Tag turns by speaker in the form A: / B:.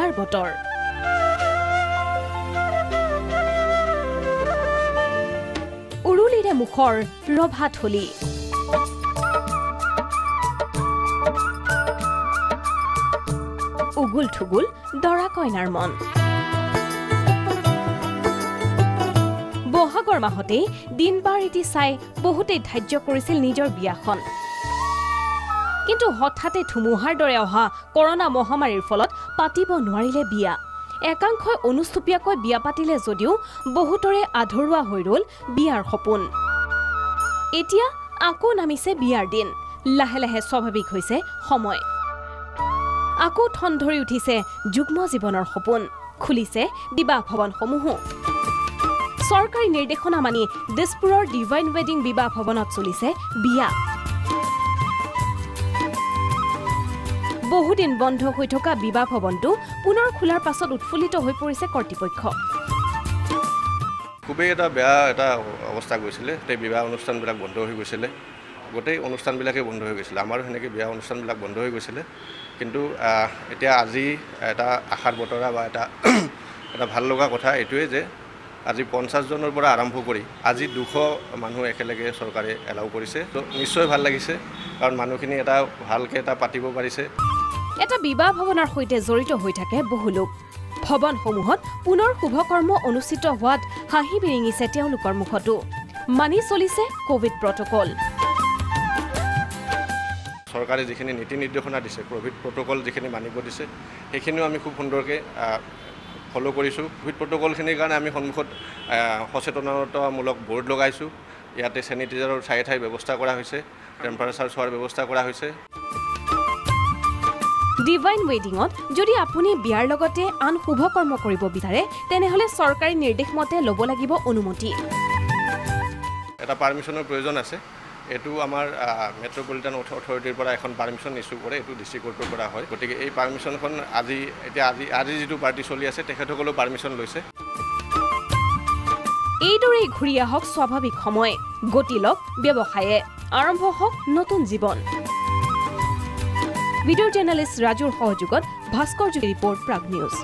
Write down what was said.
A: বিয়াৰ বতৰ উৰুলিৰে মুখৰ ৰভা থলি উগুল থুগুল দৰা কইনাৰ মন বহাগৰ মাহতেই দিন বাৰ এটি চাই বহুতেই ধাৰ্য কৰিছিল নিজৰ বিয়াখন কিন্তু হঠাতে ধুমুহাৰ দৰে অহা কৰোনা মহামাৰীৰ ফলত পাতিব নোৱাৰিলে বিয়া একাংশই অনুষ্টুপীয়াকৈ বিয়া পাতিলে যদিও বহুতৰে আধৰুৱা হৈ ৰল বিয়াৰ সপোন এতিয়া আকৌ নামিছে বিয়াৰ দিন লাহে লাহে স্বাভাৱিক হৈছে সময় আকৌ ঠন ধৰি উঠিছে যুগ্ম জীৱনৰ সপোন খুলিছে বিবাহ ভৱনসমূহ চৰকাৰী নিৰ্দেশনা মানি দিছপুৰৰ ডিভাইন ৱেডিং বিবাহ ভৱনত চলিছে বিয়া বহুদিন বন্ধ হৈ থকা বিবাহ ভৱনটো পুনৰ খোলাৰ পাছত উৎফুল্লিত হৈ পৰিছে কৰ্তৃপক্ষ
B: খুবেই এটা বেয়া এটা অৱস্থা গৈছিলে এই বিবাহ অনুষ্ঠানবিলাক বন্ধ হৈ গৈছিলে গোটেই অনুষ্ঠানবিলাকে বন্ধ হৈ গৈছিলে আমাৰো সেনেকৈ বিবাহ অনুষ্ঠানবিলাক বন্ধ হৈ গৈছিলে কিন্তু এতিয়া আজি এটা আশাৰ বতৰা বা এটা ভাল লগা কথা এইটোৱে যে আজি 50 জনৰ পৰা আৰম্ভ কৰি আজি 200 মানুহ একেলগে চৰকাৰে এলাউ কৰিছে তো নিশ্চয় ভাল লাগিছে কাৰণ মানুহখিনি এটা ভালকৈ এটা পাতিব পাৰিছে
A: এটা বিবাহ ভৱনৰ সৈতে জড়িত হৈ থাকে বহু লোক ভৱনসমূহত পুনৰ শুভকৰ্ম অনুষ্ঠিত হোৱাত হাঁহি বিৰিঙিছে তেওঁলোকৰ মুখতো মানি চলিছে কোভিড প্ৰটকল
B: চৰকাৰে যিখিনি নীতি নিৰ্দেশনা দিছে কোভিড প্ৰটকল যিখিনি মানিব দিছে সেইখিনিও আমি খুব সুন্দৰকৈ ফলো কৰিছোঁ কোভিড প্ৰটকলখিনিৰ কাৰণে আমি সন্মুখত সচেতনতামূলক বৰ্ড লগাইছোঁ ইয়াতে চেনিটাইজাৰৰ ঠাই ব্যৱস্থা কৰা হৈছে টেম্পাৰেচাৰ চোৱাৰ ব্যৱস্থা কৰা হৈছে
A: ডিভাইন ৱেডিঙত যদি আপুনি বিয়াৰ লগতে আন শুভকৰ্ম কৰিব বিচাৰে তেনেহলে চৰকাৰী নিৰ্দেশ মতে ল'ব লাগিব অনুমতি
B: এটা পাৰমিশনৰ প্ৰয়োজন আছে এটো আমাৰ মেট্ৰপলিটান অথৰিটিৰ পৰা এখন পাৰমিশন ইস্যু কৰে এটো ডিস্ট্ৰিক্ট কোৰ্টৰ পৰা হয় গতিকে এই পাৰমিশনখন আজি যিটো পাৰ্টি চলি আছে তেখেতসকলেও পাৰমিশন লৈছে
A: এইদৰে ঘূৰি আহক স্বাভাৱিক সময় গতি লওক ব্যৱসায়ে আৰম্ভ হওক নতুন জীৱন ভিডিঅ জাৰ্নালিষ্ট ৰাজুৰ সহযোগত ভাস্কৰ ৰিপৰ্ট প্ৰাগ নিউজ